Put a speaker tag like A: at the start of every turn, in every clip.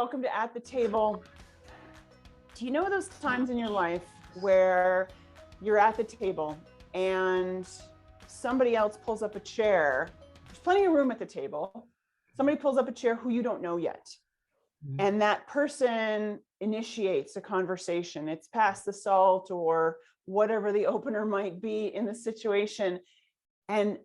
A: welcome to At the Table. Do you know those times in your life where you're at the table and somebody else pulls up a chair? There's plenty of room at the table. Somebody pulls up a chair who you don't know yet. And that person initiates a conversation. It's past the salt or whatever the opener might be in the situation. And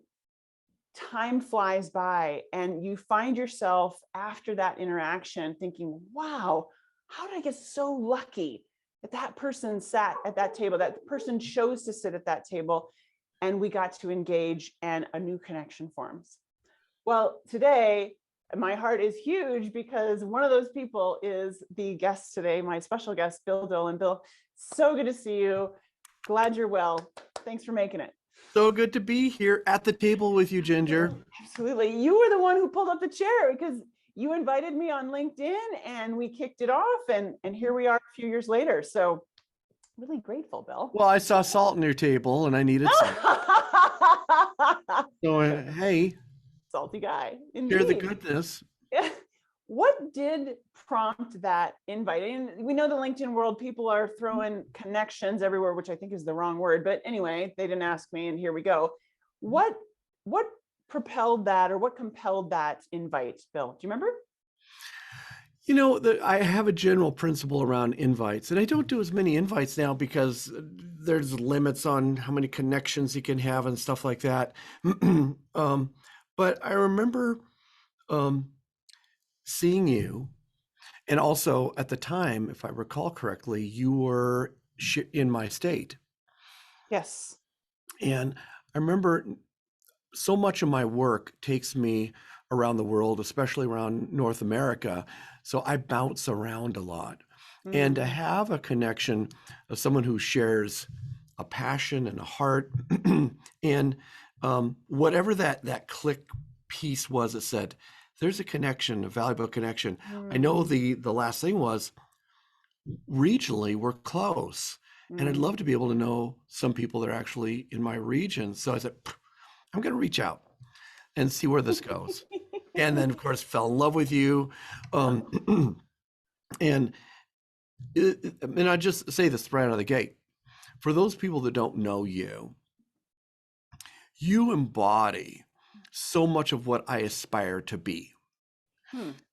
A: time flies by and you find yourself after that interaction thinking, wow, how did I get so lucky that that person sat at that table, that person chose to sit at that table, and we got to engage and a new connection forms. Well, today, my heart is huge because one of those people is the guest today, my special guest, Bill Dolan. Bill, so good to see you. Glad you're well. Thanks for making it.
B: So good to be here at the table with you, Ginger.
A: Absolutely. You were the one who pulled up the chair because you invited me on LinkedIn and we kicked it off. And here we are a few years later. So really grateful, Bill.
B: Well, I saw salt on your table and I needed some. So, hey.
A: Salty guy. Indeed.
B: Share the goodness.
A: What did prompt that invite? And we know the LinkedIn world, people are throwing connections everywhere, which I think is the wrong word. But anyway, they didn't ask me, and here we go. What propelled that, or what compelled that invite, Bill? Do you remember?
B: You know, I have a general principle around invites, and I don't do as many invites now because there's limits on how many connections you can have and stuff like that. But I remember seeing you, and also at the time, if I recall correctly, you were in my state.
A: Yes.
B: And I remember so much of my work takes me around the world, especially around North America. So I bounce around a lot. And to have a connection of someone who shares a passion and a heart and whatever that click piece was, it said, there's a connection, a valuable connection. I know the last thing was regionally we're close, and I'd love to be able to know some people that are actually in my region. So I said, I'm going to reach out and see where this goes. And then of course fell in love with you. And I just say this right out of the gate. For those people that don't know you, you embody so much of what I aspire to be.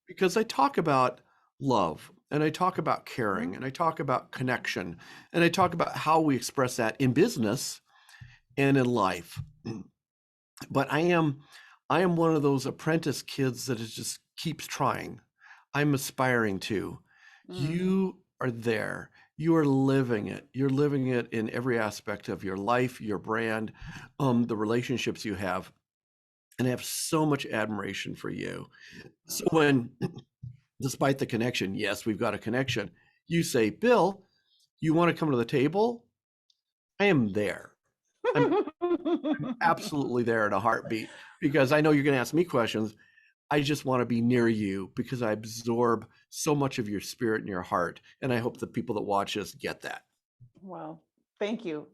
B: Because I talk about love, and I talk about caring, and I talk about connection, and I talk about how we express that in business and in life. But I am one of those apprentice kids that just keeps trying. I'm aspiring to. You are there. You are living it. You're living it in every aspect of your life, your brand, the relationships you have. And I have so much admiration for you. So when, despite the connection, yes, we've got a connection, you say, Bill, you want to come to the table? I am there. I'm absolutely there in a heartbeat, because I know you're going to ask me questions. I just want to be near you because I absorb so much of your spirit and your heart. And I hope the people that watch us get that.
A: Well, thank you.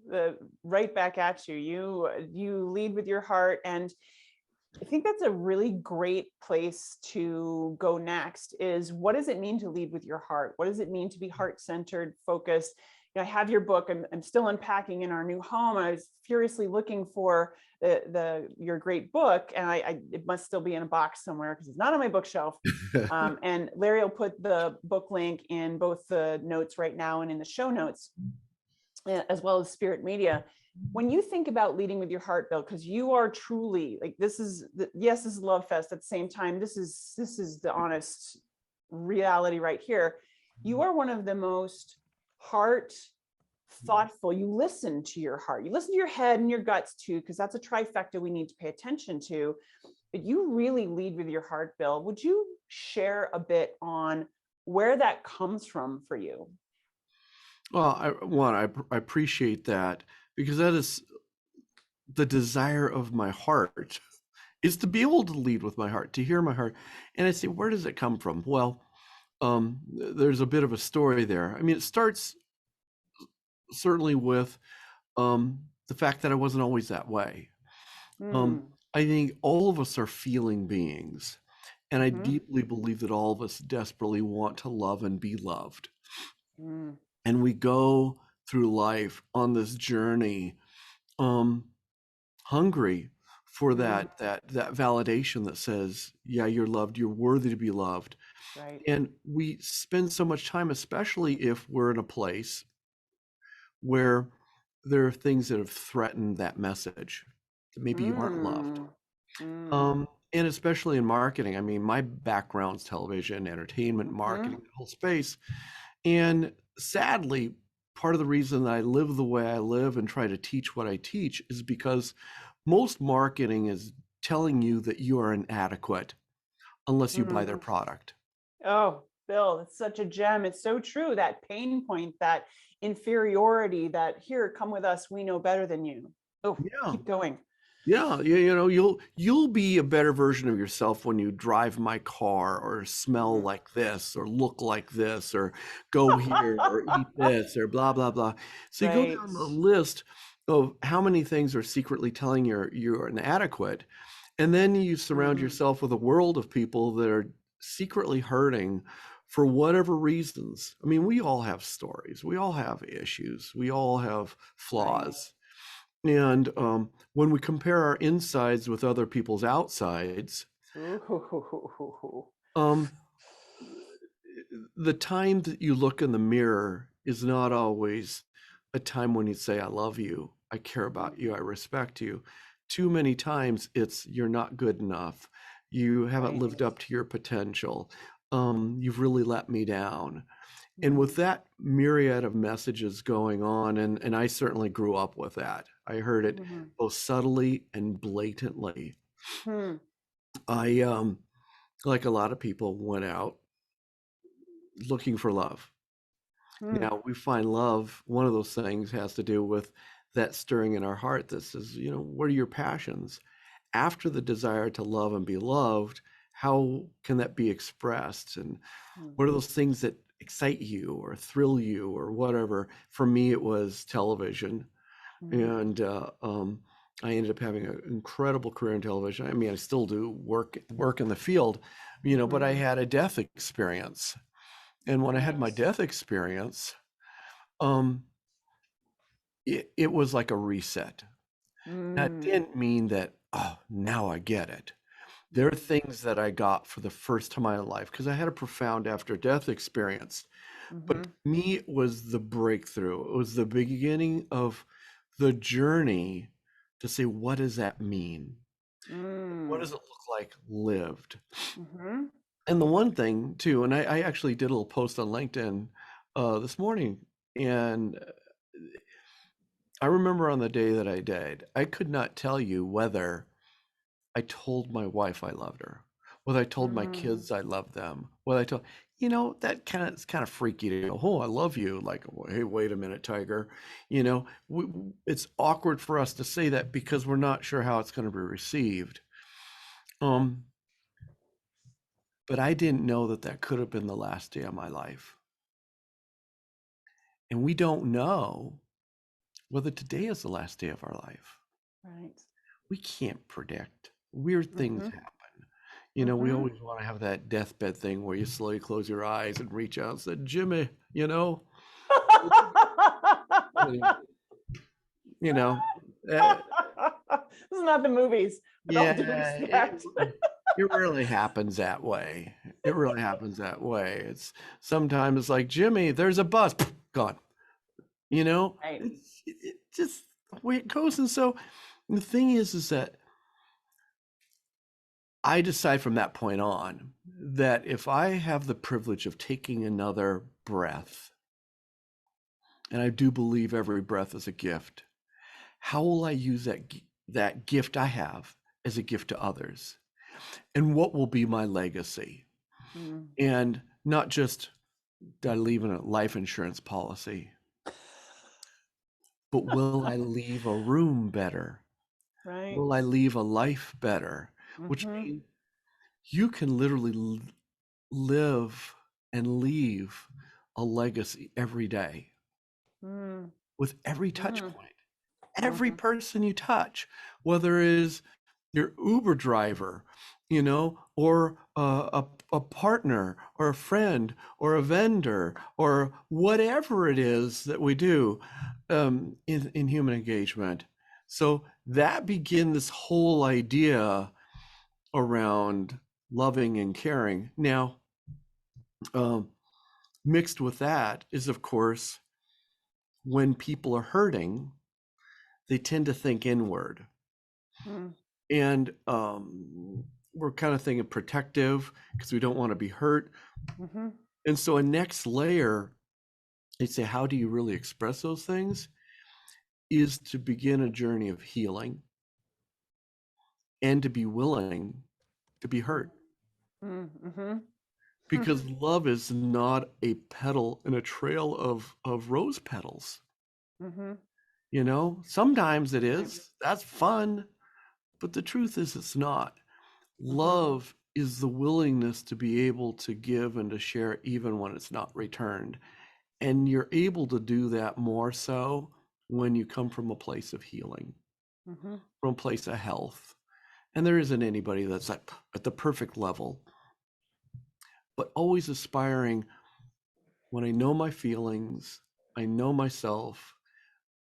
A: Right back at you. You lead with your heart. And I think that's a really great place to go next is, what does it mean to lead with your heart? What does it mean to be heart-centered, focused? You know, I have your book. I'm still unpacking in our new home. I was furiously looking for your great book, and it must still be in a box somewhere because it's not on my bookshelf. And Larry will put the book link in both the notes right now and in the show notes, as well as Spirit Media. When you think about leading with your heart, Bill, because you are truly like, this is Love Fest. At the same time, this is the honest reality right here. You are one of the most heart thoughtful. You listen to your heart. You listen to your head and your guts too, because that's a trifecta we need to pay attention to. But you really lead with your heart, Bill. Would you share a bit on where that comes from for you?
B: Well, I appreciate that, because that is the desire of my heart, is to be able to lead with my heart, to hear my heart. And I say, where does it come from? Well, there's a bit of a story there. I mean, it starts certainly with the fact that I wasn't always that way. I think all of us are feeling beings. And I
A: Mm-hmm.
B: deeply believe that all of us desperately want to love and be loved.
A: Mm.
B: And we go through life on this journey, um, hungry for
A: Mm.
B: that validation that says, yeah, you're loved, you're worthy to be loved.
A: Right.
B: And we spend so much time, especially if we're in a place where there are things that have threatened that message, that maybe you aren't loved.
A: Mm. Mm.
B: And especially in marketing. I mean, my background's television, entertainment,
A: Mm-hmm.
B: marketing, the whole space. And sadly, part of the reason I live the way I live and try to teach what I teach is because most marketing is telling you that you are inadequate unless you buy their
A: Mm.
B: product.
A: Oh, Bill, it's such a gem. It's so true. That pain point, that inferiority, that here, come with us, we know better than you. Oh,
B: Yeah.
A: keep going.
B: Yeah, you know, you'll be a better version of yourself when you drive my car or smell
A: Mm.
B: like this or look like this or go here or eat this or blah blah blah. So you go
A: Right.
B: down the list of how many things are secretly telling you're inadequate, and then you surround
A: Mm.
B: yourself with a world of people that are secretly hurting for whatever reasons. I mean, we all have stories, we all have issues, we all have
A: Right.
B: flaws. And when we compare our insides with other people's outsides,
A: Ooh.
B: um, the time that you look in the mirror is not always a time when you say, I love you, I care about you, I respect you. Too many times it's you're not good enough. You haven't
A: Right.
B: lived up to your potential. You've really let me down. And with
A: Mm.
B: that myriad of messages going on, and I certainly grew up with that. I heard it
A: Mhm.
B: both subtly and blatantly.
A: Hmm.
B: I, like a lot of people, went out looking for love.
A: Hmm.
B: Now, we find love, one of those things has to do with that stirring in our heart that says, you know, what are your passions? After the desire to love and be loved, how can that be expressed? And
A: Hmm.
B: what are those things that excite you or thrill you or whatever? For me, it was television.
A: Hmm.
B: And I ended up having an incredible career in television. I mean, I still do work in the field, you know, but I
A: Hmm.
B: had a death experience. And when I had my
A: Right.
B: death experience, um, it was like a reset. That
A: Mm.
B: didn't mean that, oh, now I get it. There are things that I got for the first time in my life because I had a profound after death experience. But
A: Mm-hmm.
B: to me, it was the breakthrough. It was the beginning of the journey to say, what does that mean? What does
A: Mm.
B: it look like lived?
A: Mm-hmm.
B: And the one thing too, and I actually did a little post on LinkedIn this morning, and I remember on the day that I died, I could not tell you whether I told my wife I loved her, whether I told my
A: Mm.
B: kids I loved them, whether I told, you know, that kind of, it's kind of freaky to go, oh, I love you. Like, hey, wait a minute, Tiger. You know, it's awkward for us to say that because we're not sure how it's going to be received. Um, but I didn't know that that could have been the last day of my life. And we don't know whether today is the last day of our life.
A: Right.
B: We can't predict. Weird things
A: Mm-hmm.
B: happen. You know, we
A: Mm-hmm.
B: always want to have that deathbed thing where you slowly close your eyes and reach out and say, Jimmy, you know, you know, uh,
A: This is not the movies, with all due
B: yeah,
A: respect.
B: it really happens that way. It really happens that way. It's sometimes like, Jimmy, there's a bus, gone. You know,
A: Right.
B: it just the way it goes. And so the thing is that I decide from that point on that if I have the privilege of taking another breath, and I do believe every breath is a gift, how will I use that gift I have as a gift to others? And what will be my legacy?
A: Mm.
B: And not just did I leave in a life insurance policy, but will I leave a room better?
A: Right.
B: Will I leave a life better? Which
A: Mm-hmm.
B: means you can literally live and leave a legacy every day
A: Mm.
B: with every touch
A: Mm.
B: point. Every
A: Mm-hmm.
B: person you touch, whether it is your Uber driver or a partner or a friend or a vendor or whatever it is that we do in human engagement. So that begins this whole idea around loving and caring. Now, mixed with that is, of course, when people are hurting, they tend to think inward.
A: Mm.
B: And we're kind of thinking protective because we don't want to be hurt.
A: Mm-hmm.
B: And so a next layer, they say, how do you really express those things? Is to begin a journey of healing and to be willing to be hurt.
A: Mm-hmm.
B: Because love is not a petal in a trail of rose petals.
A: Mm-hmm.
B: Sometimes it is. That's fun. But the truth is, it's not. Love is the willingness to be able to give and to share even when it's not returned. And you're able to do that more so when you come from a place of healing,
A: Mm-hmm.
B: from a place of health. And there isn't anybody that's at the perfect level, but always aspiring. When I know my feelings, I know myself,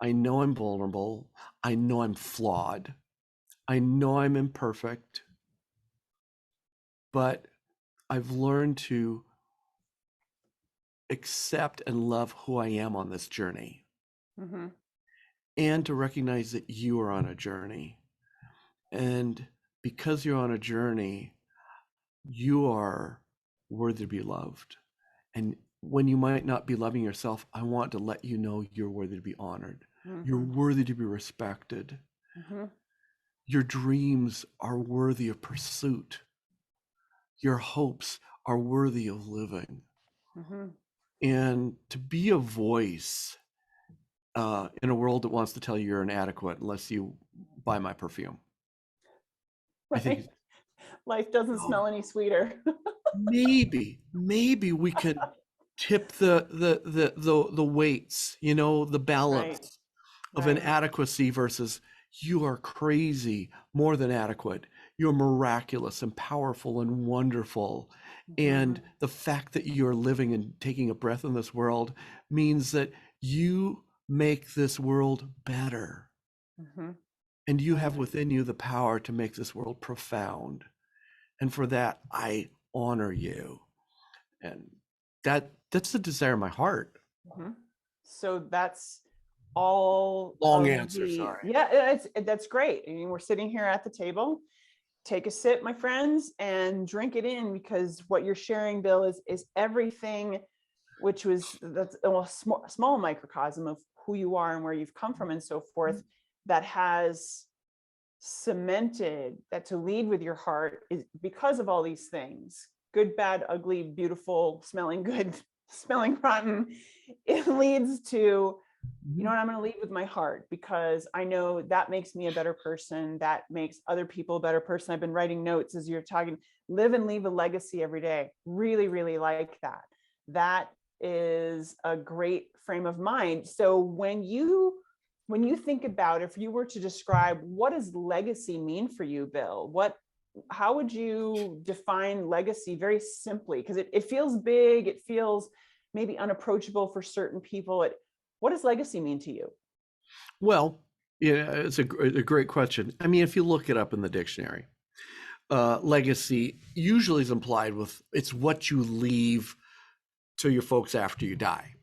B: I know I'm vulnerable, I know I'm flawed, I know I'm imperfect, but I've learned to accept and love who I am on this journey,
A: Mm-hmm.
B: and to recognize that you are on a journey. And because you're on a journey, you are worthy to be loved. And when you might not be loving yourself, I want to let you know you're worthy to be honored. You're
A: Mm-hmm.
B: worthy to be respected.
A: Mm-hmm.
B: Your dreams are worthy of pursuit. Your hopes are worthy of living.
A: Mm-hmm.
B: And to be a voice in a world that wants to tell you you're inadequate unless you buy my perfume. I think
A: Right. Life doesn't smell any sweeter.
B: maybe we could tip the weights, the
A: Right.
B: balance of
A: Right.
B: inadequacy versus you are crazy, more than adequate. You're miraculous and powerful and wonderful.
A: Mm-hmm.
B: And the fact that you're living and taking a breath in this world means that you make this world better.
A: Mm-hmm.
B: And you
A: Right.
B: have within you the power to make this world profound. And for that, I honor you. And that's the desire of my heart.
A: Mm-hmm. So that's all
B: Long
A: of
B: answer,
A: the,
B: sorry.
A: yeah, that's great. I mean, we're sitting here at the table. Take a sip, my friends, and drink it in, because what you're sharing, Bill, is everything, which was that's a small microcosm of who you are and where you've come from and so forth, that has cemented that to lead with your heart is because of all these things: good, bad, ugly, beautiful, smelling good, smelling rotten. It leads to, you know what, I'm going to lead with my heart because I know that makes me a better person. That makes other people a better person. I've been writing notes as you're talking. Live and leave a legacy every day. Really, really like that. That is a great frame of mind. So when you think about, if you were to describe, what does legacy mean for you, Bill? How would you define legacy very simply? Because it feels big, it feels maybe unapproachable for certain people. What does legacy mean to you?
B: Well, yeah, it's a great question. I mean, if you look it up in the dictionary, legacy usually is implied with it's what you leave to your folks after you die.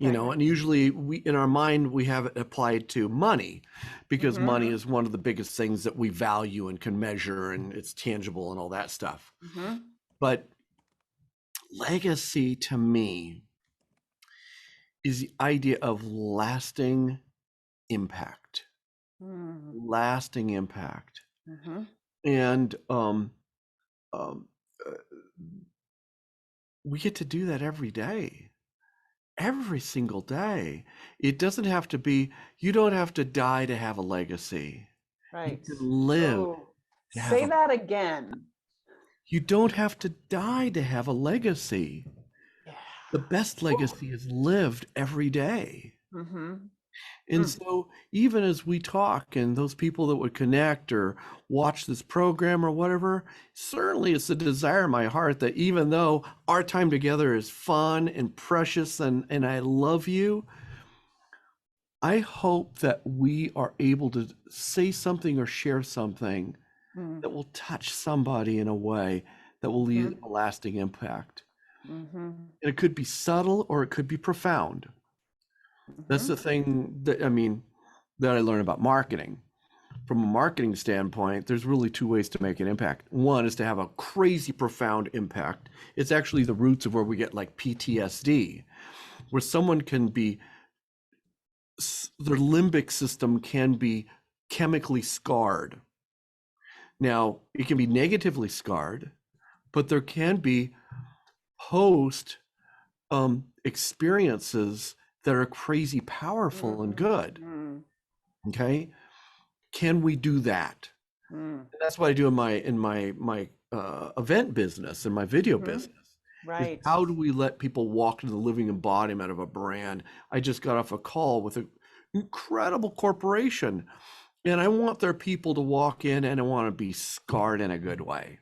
A: Okay.
B: And usually we in our mind we have it applied to money because
A: Mm-hmm.
B: money is one of the biggest things that we value and can measure and it's tangible and all that stuff.
A: Mm-hmm.
B: But legacy to me is the idea of lasting impact. Lasting impact.
A: Mm-hmm.
B: And um, uh, we get to do that every single day. It doesn't have to be, you don't have to die to have a legacy. You
A: Right.
B: can live
A: Oh,
B: to have
A: say
B: a,
A: that again.
B: you don't have to die to have a legacy.
A: Yeah.
B: The best legacy is lived every day.
A: Mm-hmm.
B: And so even as we talk and those people that would connect or watch this program or whatever, certainly it's a desire in my heart that even though our time together is fun and precious and I love you, I hope that we are able to say something or share something
A: Mm,
B: that will touch somebody in a way that will leave a lasting impact.
A: mhm,
B: And it could be subtle or it could be profound. That's
A: mhm,
B: the thing that, I mean, that I learned about marketing. From a marketing standpoint, there's really two ways to make an impact. One is to have a crazy profound impact. It's actually the roots of where we get like PTSD, where someone can be, their limbic system can be chemically scarred. Now, it can be negatively scarred, but there can be post experiences that are crazy powerful and good.
A: mm,
B: Okay, can we do that?
A: mm,
B: And that's what I do in my event business and my video
A: mhm.
B: business. Is
A: Right.
B: how do we let people walk into the living embodiment of a brand? I just got off a call with an incredible corporation, and I want their people to walk in and I want to be scarred in a good way.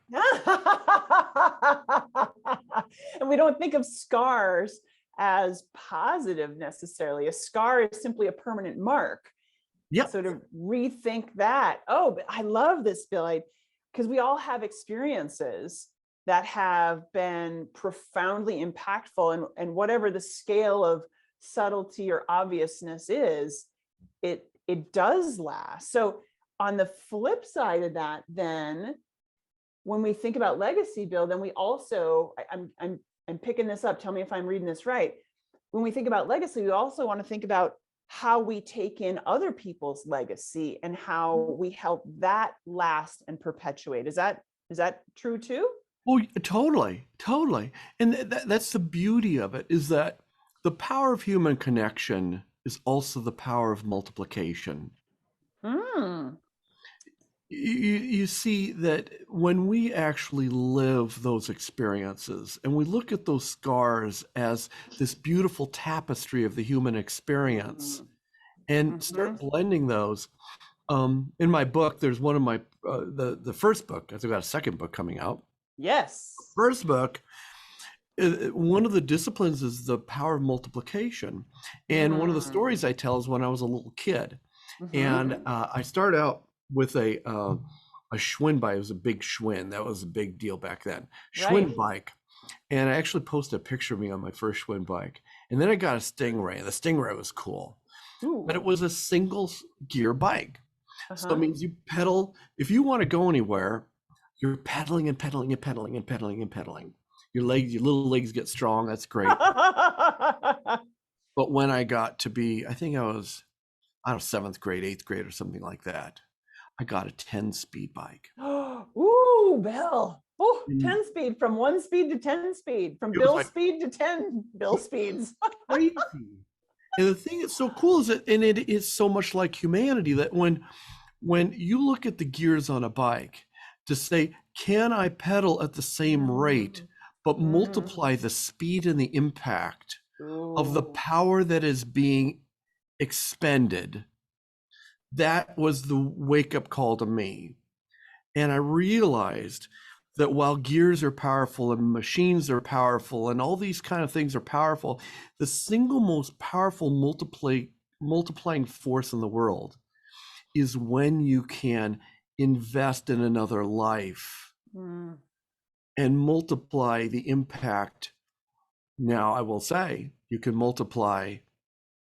A: And we don't think of scars as positive necessarily. A scar is simply a permanent mark.
B: Yep.
A: So to rethink that, oh, but I love this, Bill, because we all have experiences that have been profoundly impactful, and whatever the scale of subtlety or obviousness is, it does last. So on the flip side of that, then when we think about legacy, Bill, then we also, I'm picking this up. Tell me if I'm reading this right. When we think about legacy, we also want to think about how we take in other people's legacy and how we help that last and perpetuate. Is that true too?
B: Oh, totally, totally. And that's the beauty of it, is that the power of human connection is also the power of multiplication.
A: Mm.
B: You see that when we actually live those experiences and we look at those scars as this beautiful tapestry of the human experience and
A: Mm-hmm.
B: start blending those. In my book, there's one of my, the first book, I've got a second book coming out.
A: Yes.
B: First book, one of the disciplines is the power of multiplication. And one of the
A: Mm.
B: stories I tell is when I was a little kid.
A: Mm-hmm.
B: And I start out with a Schwinn bike. It was a big Schwinn. That was a big deal back then.
A: Right.
B: Schwinn bike. And I actually posted a picture of me on my first Schwinn bike. And then I got a Stingray. And the Stingray was cool, but
A: Ooh.
B: it was a single gear bike. So it
A: Uh-huh.
B: means you pedal. If you want to go anywhere, you're pedaling and pedaling and pedaling and pedaling and pedaling. Your legs, your little legs get strong. That's great. But when I got to be, I think I was, I don't know, seventh grade, eighth grade, or something like that, I got a 10-speed bike.
A: Ooh, Bill. Oh,
B: And
A: 10 speed, from 1 speed to 10 speed, from
B: it was
A: Bill
B: like
A: speed to 10 Bill speeds.
B: crazy. And the thing that's so cool is that, and it is so much like humanity, that when you look at the gears on a bike to say, can I pedal at the same rate, but
A: Mm.
B: multiply the speed and the impact of the
A: Ooh.
B: power that is being expended? That was the wake up call to me. And I realized that while gears are powerful and machines are powerful and all these kind of things are powerful, the single most powerful multiplying force in the world is when you can invest in another life
A: Mm.
B: and multiply the impact. Now, I will say you can multiply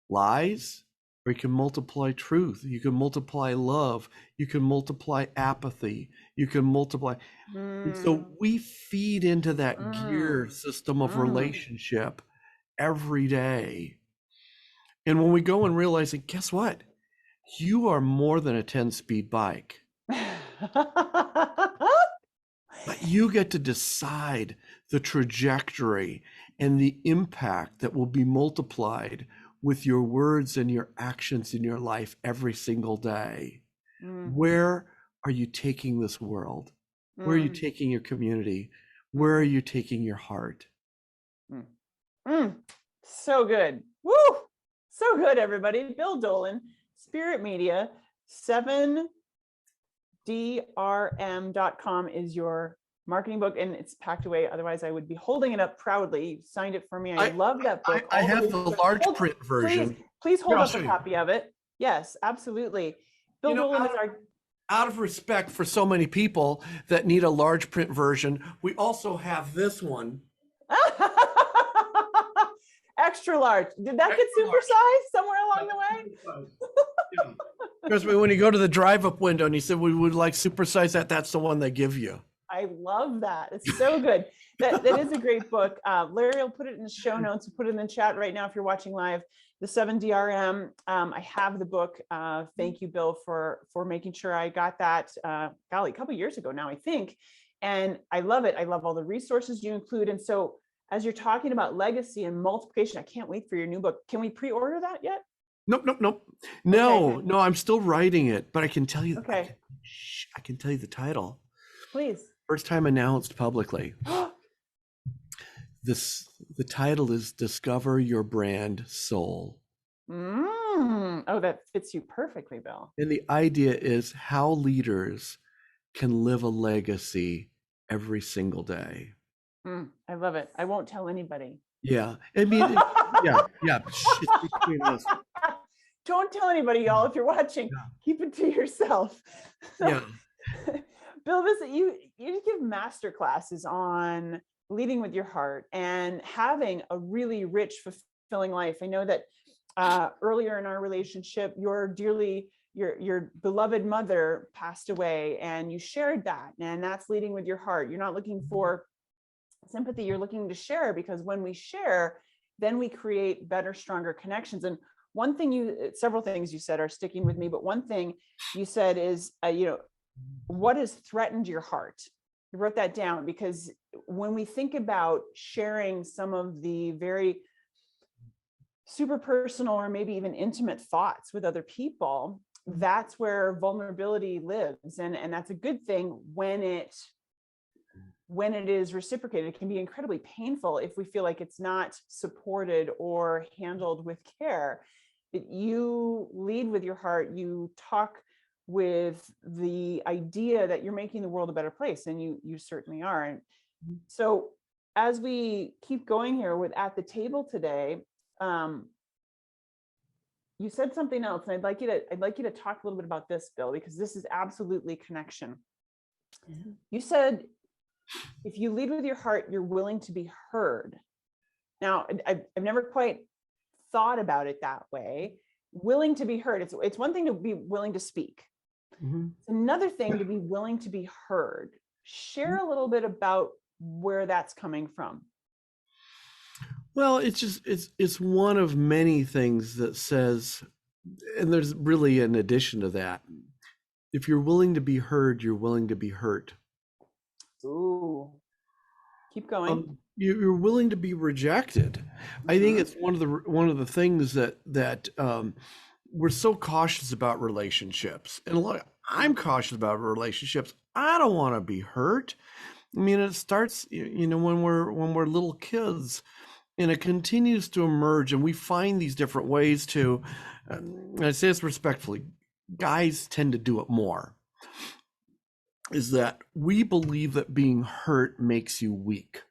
B: lies, or you can multiply truth, you can multiply love, you can multiply apathy, you can multiply. And
A: Mm.
B: so we feed into that gear
A: Mm.
B: system of
A: Mm.
B: relationship every day. And when we go and realize that, guess what? You are more than a 10-speed bike, but you get to decide the trajectory and the impact that will be multiplied with your words and your actions in your life every single day.
A: Mm.
B: Where are you taking this world? Where are you
A: Mm.
B: taking your community? Where are
A: Mhm.
B: you taking your heart?
A: Mm. Mm. So good. Woo! So good, everybody. Bill Dolan, Spirit Media, 7drm.com is your marketing book, and it's packed away. Otherwise, I would be holding it up proudly. You signed it for me. I love that book.
B: I have the large print version.
A: Please hold up a copy of it. Yes, absolutely. Bill Dolan is
B: out of respect for so many people that need a large print version, we also have this one.
A: Extra large. Did that get supersized somewhere along the way?
B: Because when you go to the drive-up window and he said, we would like supersize that, that's the one they give you.
A: I love that. It's so good. That is a great book. Larry will put it in the show notes. We'll put it in the chat right now if you're watching live. The 7DRM. I have the book. Thank you, Bill, for making sure I got that. Golly, a couple of years ago now, I think. And I love it. I love all the resources you include. And so as you're talking about legacy and multiplication, I can't wait for your new book. Can we pre-order that yet?
B: Nope. No, I'm still writing it, but I can tell you.
A: Okay.
B: I can tell you the title.
A: Please.
B: First time announced publicly. The title is Discover Your Brand Soul.
A: Oh, that fits you perfectly, Bill.
B: And the idea is how leaders can live a legacy every single day.
A: I love it. I won't tell anybody.
B: Yeah. I mean, yeah.
A: Don't tell anybody, y'all, if you're watching. Yeah. Keep it to yourself.
B: Yeah.
A: Bill, you give master classes on leading with your heart and having a really rich, fulfilling life. I know that earlier in our relationship, your beloved mother passed away, and you shared that, and that's leading with your heart. You're not looking for sympathy, you're looking to share, because when we share, then we create better, stronger connections. And one thing several things you said are sticking with me, but one thing you said is, what has threatened your heart? You wrote that down, because when we think about sharing some of the very super personal or maybe even intimate thoughts with other people, that's where vulnerability lives. And that's a good thing when it is reciprocated. It can be incredibly painful if we feel like it's not supported or handled with care. But you lead with your heart, you talk with the idea that you're making the world a better place, and you certainly are. And so as we keep going here with At the Table today, you said something else, and I'd like you to talk a little bit about this, Bill, because this is absolutely connection. Mm-hmm. You said, if you lead with your heart, you're willing to be heard. Now, I've never quite thought about it that way. Willing to be heard. It's one thing to be willing to speak. Mm-hmm. It's another thing to be willing to be heard. Share a little bit about where that's coming from.
B: Well, it's one of many things that says, and there's really an addition to that. If you're willing to be heard, you're willing to be hurt. Ooh,
A: keep going.
B: You're willing to be rejected. Mm-hmm. I think it's one of the things that we're so cautious about relationships, and I'm cautious about relationships. I don't want to be hurt. I mean, it starts, when we're little kids, and it continues to emerge, and we find these different ways to. And I say this respectfully, guys tend to do it more. Is that we believe that being hurt makes you weak.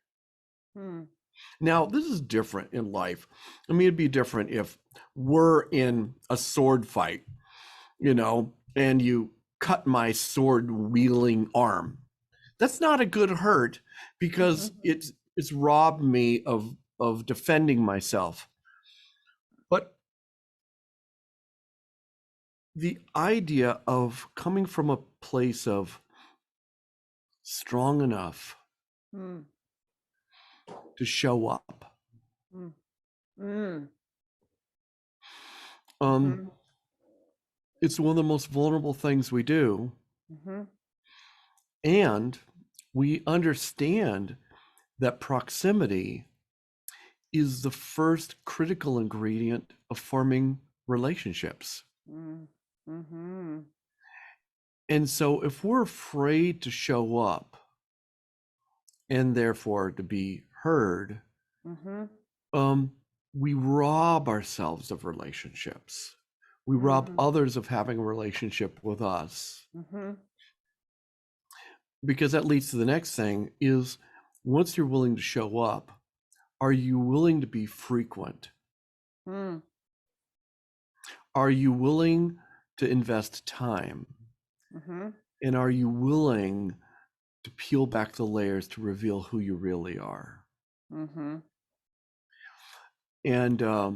B: Now, this is different in life. I mean, it'd be different if we're in a sword fight, and you cut my sword wielding arm. That's not a good hurt, because it's robbed me of defending myself. But the idea of coming from a place of strong enough to show up. It's one of the most vulnerable things we do. And we understand that proximity is the first critical ingredient of forming relationships. And so if we're afraid to show up and therefore to be heard, we rob ourselves of relationships. We rob
A: Mm.
B: others of having a relationship with us,
A: Mm-hmm.
B: because that leads to the next thing is, once you're willing to show up, are you willing to be frequent?
A: Mm.
B: Are you willing to invest time?
A: Mm-hmm.
B: And are you willing to peel back the layers to reveal who you really are?
A: Mm-hmm.
B: And uh,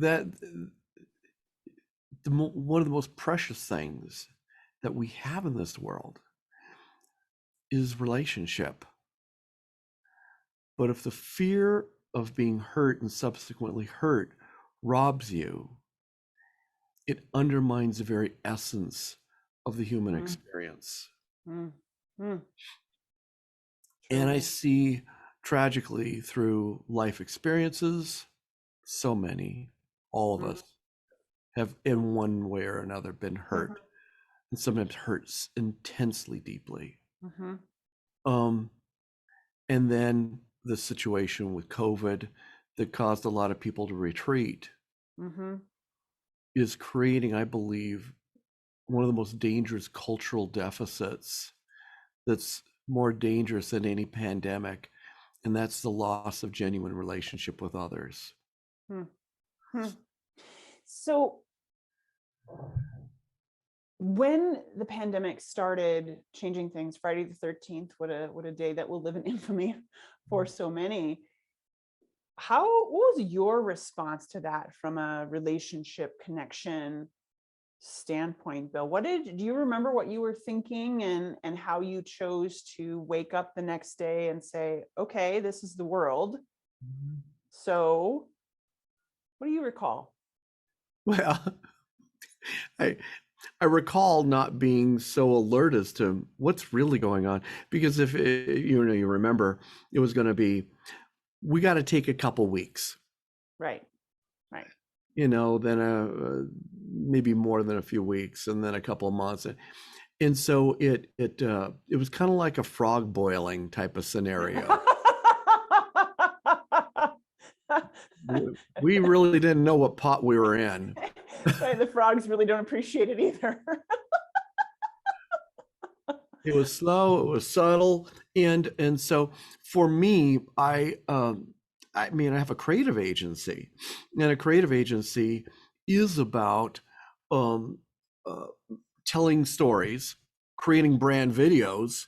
B: that one of the most precious things that we have in this world is relationship. But if the fear of being hurt and subsequently hurt robs you, it undermines the very essence of the human
A: Mm.
B: experience.
A: Mm. Mm.
B: And I
A: Truly.
B: see tragically through life experiences, so many, all of
A: Mm.
B: us have in one way or another been
A: Mm-hmm.
B: hurt, and sometimes hurts intensely deeply.
A: Mm-hmm.
B: Um, and then the situation with COVID that caused a lot of people to retreat
A: Mm-hmm.
B: is creating, I believe, one of the most dangerous cultural deficits that's more dangerous than any pandemic, and that's the loss of genuine relationship with others.
A: Mm-hmm. So when the pandemic started changing things, Friday the 13th, what a day that will live in infamy for so many. What was your response to that from a relationship connection standpoint, Bill? Do you remember what you were thinking, and how you chose to wake up the next day and say, okay, this is the world. So what do you recall?
B: Well, I I recall not being so alert as to what's really going on, because if you remember, it was going to be, we got to take a couple weeks,
A: Right. Right.
B: then maybe more than a few weeks, and then a couple of months, and so it was kind of like a frog boiling type of scenario. We really didn't know what pot we were in.
A: Right, the frogs really don't appreciate it either.
B: It was slow, it was subtle, and so for me, I mean, I have a creative agency, and a creative agency is about um, uh, telling stories, creating brand videos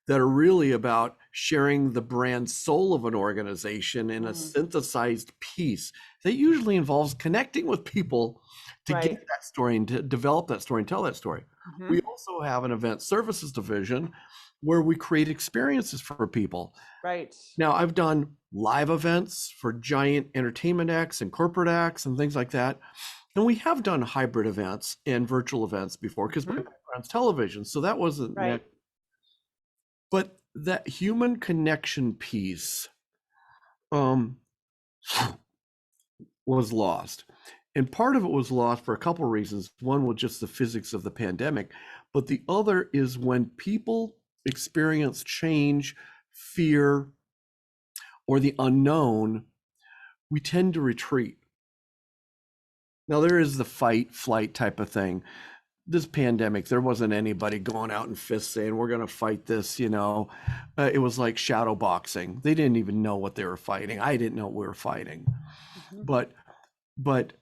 B: that are really about sharing the brand soul of an organization in a
A: Mm,
B: synthesized piece that usually involves connecting with people to get
A: right.
B: that story and to develop that story and tell that story.
A: Hmm.
B: We also have an event services division where we create experiences for people.
A: Right.
B: Now, I've done live events for giant entertainment acts and corporate acts and things like that. And we have done hybrid events and virtual events before, because my
A: Hmm.
B: background's television. So that wasn't
A: Right.
B: but that human connection piece um, was lost. And part of it was lost for a couple of reasons. One was just the physics of the pandemic, but the other is when people experience change, fear, or the unknown, we tend to retreat. Now, there is the fight, flight type of thing. This pandemic, there wasn't anybody going out in fists saying, we're going to fight this, it was like shadow boxing. They didn't even know what they were fighting. I didn't know what we were fighting.
A: Hmm.
B: But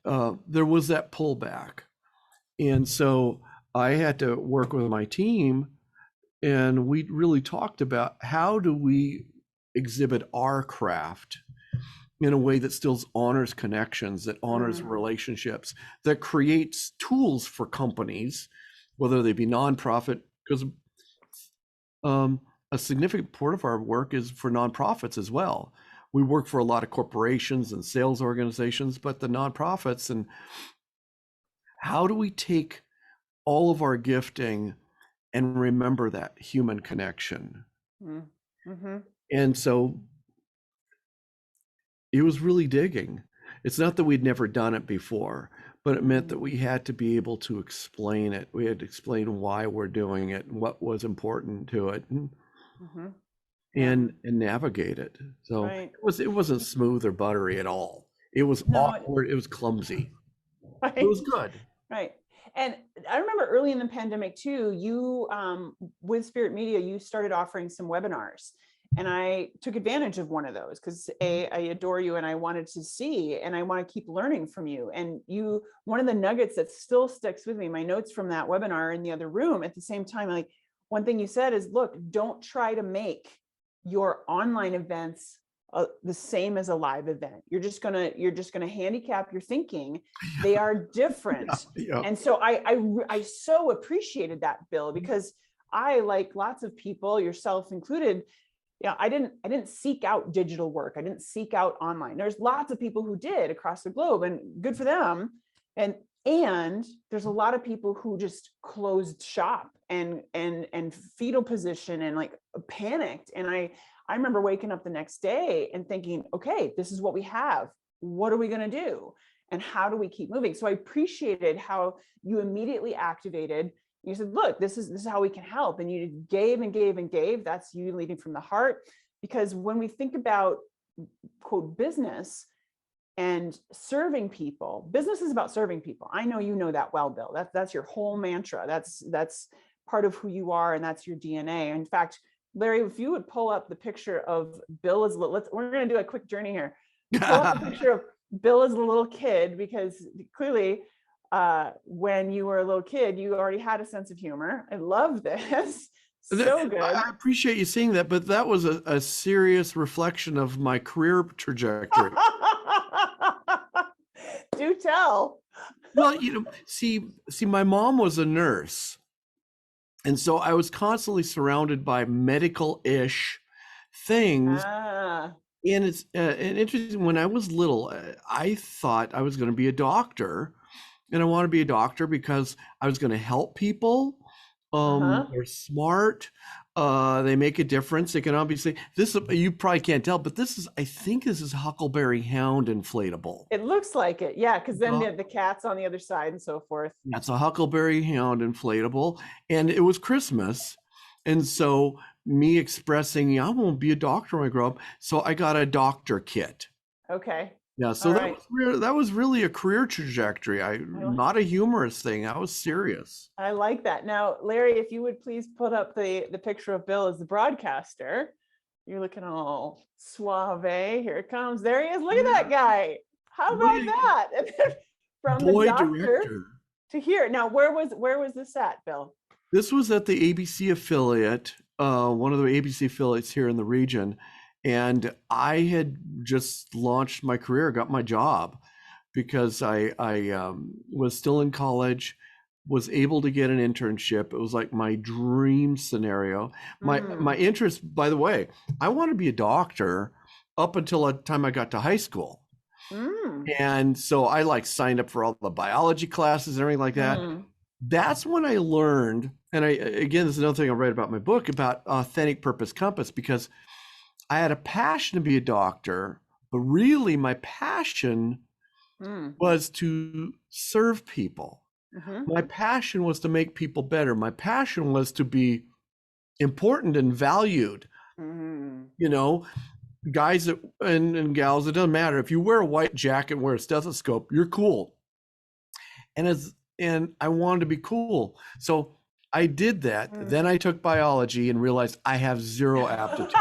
B: there was that pullback. And so I had to work with my team, and we really talked about how do we exhibit our craft in a way that still honors connections, that honors
A: Mm,
B: relationships, that creates tools for companies, whether they be nonprofit, because um, a significant part of our work is for nonprofits as well. We work for a lot of corporations and sales organizations, but the nonprofits, and how do we take all of our gifting and remember that human connection?
A: mm, mm-hmm.
B: And so it was really digging. It's not that we'd never done it before, but it meant that we had to be able to explain it. We had to explain why we're doing it and what was important to it. And
A: Mm-hmm. Yeah.
B: and navigate it. So
A: Right.
B: it wasn't smooth or buttery at all. It was
A: No,
B: awkward. It was clumsy. It
A: right.
B: was good.
A: Right. And I remember early in the pandemic too, you, with Spirit Media, you started offering some webinars. And I took advantage of one of those because I adore you and I wanted to see and I want to keep learning from you. And you, one of the nuggets that still sticks with me, my notes from that webinar are in the other room at the same time, like one thing you said is, look, don't try to make your online events the same as a live event. You're just gonna handicap your thinking. They are different.
B: Yeah.
A: And so I so appreciated that, Bill, because I, like lots of people, yourself included, I didn't seek out digital work. I didn't seek out online. There's lots of people who did across the globe, and good for them. And there's a lot of people who just closed shop and fetal position and like panicked. And I remember waking up the next day and thinking, okay, this is what we have. What are we going to do? And how do we keep moving? So I appreciated how you immediately activated. You said, look, this is how we can help. And you gave and gave and gave. That's you leading from the heart. Because when we think about, quote, business and serving people, business is about serving people. I know you know that well, Bill. That's your whole mantra. That's part of who you are, and that's your DNA. In fact, Larry, if you would pull up the picture of Bill as we're going to do a quick journey here. Pull up the picture of Bill as a little kid, because clearly when you were a little kid, you already had a sense of humor. I love this. So good.
B: I appreciate you saying that, but that was a serious reflection of my career trajectory.
A: Do tell.
B: Well, see, my mom was a nurse. And so I was constantly surrounded by medical-ish things. And it's interesting, when I was little, I thought I was going to be a doctor. And I want to be a doctor because I was going to help people. They're smart. They make a difference. They can obviously, you probably can't tell, but I think this is Huckleberry Hound inflatable.
A: It looks like it. Yeah. Cause then the cat's on the other side and so forth.
B: That's a Huckleberry Hound inflatable. And it was Christmas. And so me expressing, I won't be a doctor when I grow up. So I got a doctor kit.
A: Okay.
B: Yeah. So that was really a career trajectory. Not a humorous thing. I was serious.
A: I like that. Now, Larry, if you would please put up the picture of Bill as the broadcaster. You're looking all suave. Here it comes. There he is. Look at that guy. How about that? And then from the doctor to here. Now, where was this at, Bill?
B: This was at the ABC affiliate, one of the ABC affiliates here in the region. And I had just launched my career, got my job, because I was still in college, was able to get an internship. It was like my dream scenario. My interest, by the way, I want to be a doctor up until the time I got to high school. And so I signed up for all the biology classes and everything like that. That's when I learned, and again, this is another thing I write about in my book, about authentic purpose compass, because I had a passion to be a doctor, but really my passion was to serve people. My passion was to make people better. My passion was to be important and valued. Guys and gals, it doesn't matter. If you wear a white jacket and wear a stethoscope, you're cool. And I wanted to be cool. So I did that. Then I took biology and realized I have zero aptitude.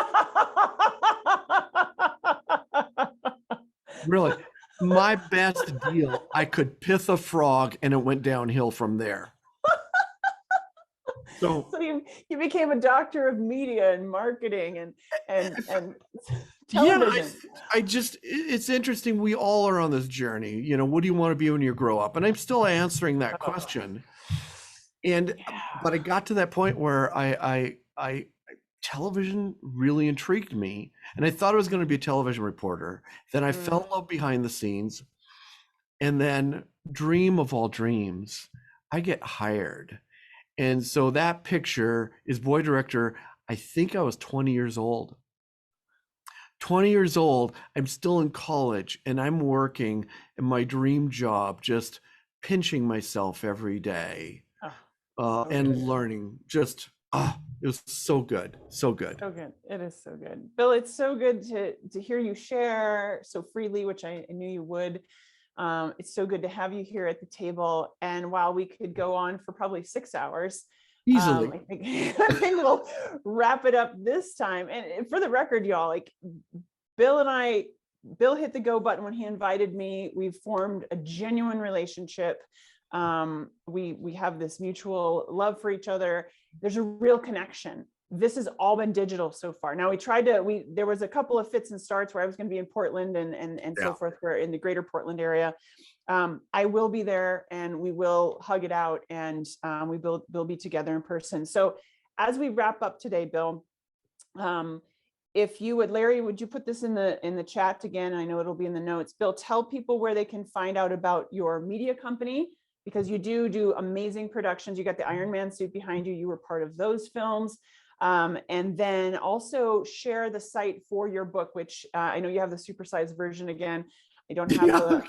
B: Really, my best deal, I could pith a frog and it went downhill from there. So
A: you became a doctor of media and marketing and
B: television. Yeah, it's interesting. We all are on this journey. What do you want to be when you grow up? And I'm still answering that question. But I got to that point where I television really intrigued me, and I thought I was going to be a television reporter. Then I fell in love behind the scenes, and then, dream of all dreams, I get hired. And so that picture is boy director. I think I was 20 years old. 20 years old, I'm still in college, and I'm working in my dream job, just pinching myself every day and learning. Just It was so good. So good.
A: So good. It is so good. Bill, it's so good to hear you share so freely, which I knew you would. It's so good to have you here at the table. And while we could go on for probably 6 hours,
B: Easily.
A: I think I think we'll wrap it up this time. And for the record, y'all, like Bill hit the go button when he invited me. We've formed a genuine relationship. We have this mutual love for each other. There's a real connection. This has all been digital so far. Now there was a couple of fits and starts where I was going to be in Portland and so forth. We're in the greater Portland area. I will be there and we will hug it out and we'll be together in person. So as we wrap up today, Bill, if you would, Larry, would you put this in the chat again? I know it'll be in the notes. Bill, tell people where they can find out about your media company, because you do amazing productions. You got the Iron Man suit behind you. You were part of those films. And then also share the site for your book, which I know you have the supersized version again. I don't have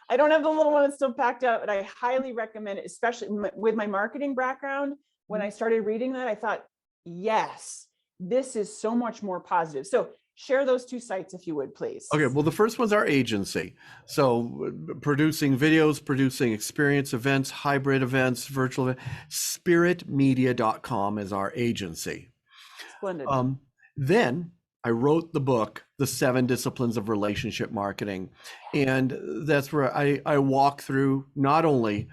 A: I don't have the little one that's still packed up, but I highly recommend it, especially with my marketing background. When I started reading that, I thought, yes, this is so much more positive. So share those two sites if you would, please.
B: Okay, well, the first one's our agency. So producing videos, producing experience events, hybrid events, virtual events. Spiritmedia.com is our agency.
A: Splendid.
B: Then I wrote the book, The 7 Disciplines of Relationship Marketing. And that's where I walk through not only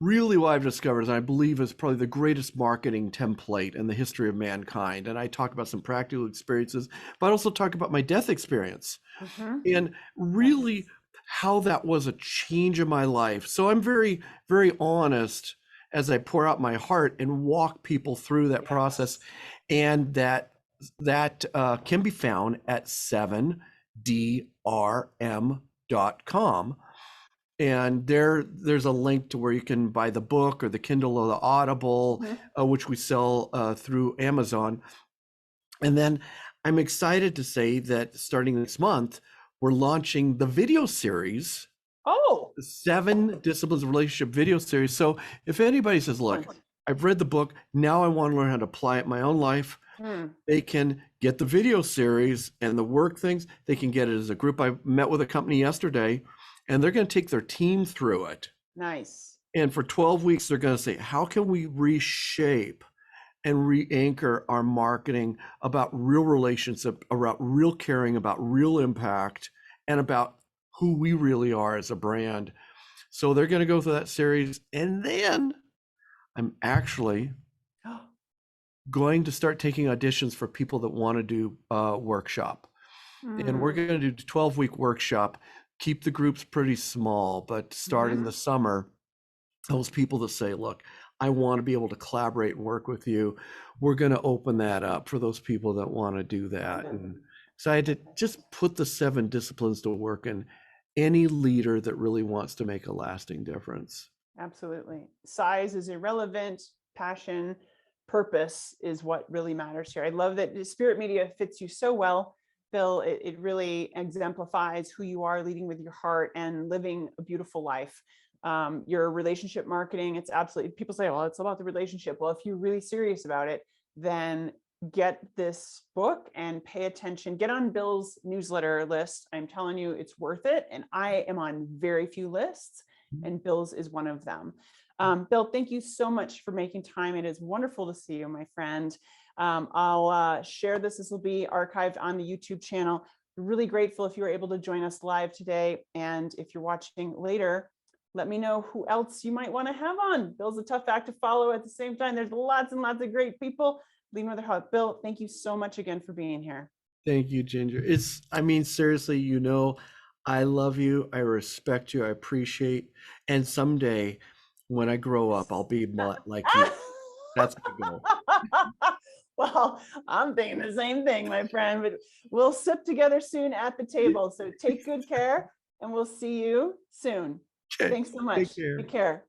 B: really what I've discovered, and I believe is probably the greatest marketing template in the history of mankind. And I talk about some practical experiences, but I also talk about my death experience and really how that was a change in my life. So I'm very, very honest as I pour out my heart and walk people through that process. And that can be found at 7drm.com. And there's a link to where you can buy the book or the Kindle or the Audible, which we sell through Amazon. And then I'm excited to say that starting this month, we're launching the video series. The 7 Disciplines of Relationship video series. So if anybody says, look, I've read the book, now I want to learn how to apply it in my own life, they can get the video series and the work things. They can get it as a group. I met with a company yesterday, and they're going to take their team through it.
A: Nice.
B: And for 12 weeks, they're going to say, how can we reshape and re-anchor our marketing about real relationship, about real caring, about real impact, and about who we really are as a brand. So they're going to go through that series. And then I'm actually going to start taking auditions for people that want to do a workshop. And we're going to do a 12-week workshop. Keep the groups pretty small, but starting the summer, those people that say, look, I want to be able to collaborate and work with you, we're going to open that up for those people that want to do that. And excited to just put the 7 disciplines to work in any leader that really wants to make a lasting difference.
A: Absolutely. Size is irrelevant. Passion, purpose is what really matters here. I love that Spirit Media fits you so well, Bill. It really exemplifies who you are, leading with your heart and living a beautiful life. Your relationship marketing, it's absolutely, people say, well, it's about the relationship. Well, if you're really serious about it, then get this book and pay attention. Get on Bill's newsletter list. I'm telling you, it's worth it. And I am on very few lists, and Bill's is one of them. Bill, thank you so much for making time. It is wonderful to see you, my friend. I'll share this. This will be archived on the YouTube channel. Really grateful if you were able to join us live today. And if you're watching later, let me know who else you might want to have on. Bill's a tough act to follow. At the same time, there's lots and lots of great people leading with their heart. Bill, thank you so much again for being here.
B: Thank you, Ginger. I mean, seriously, you know, I love you. I respect you. I appreciate. And someday when I grow up, I'll be like you. That's my goal.
A: Well, I'm thinking the same thing, my friend, but we'll sip together soon at the table. So take good care and we'll see you soon. Okay. Thanks so much.
B: Take care.
A: Take care.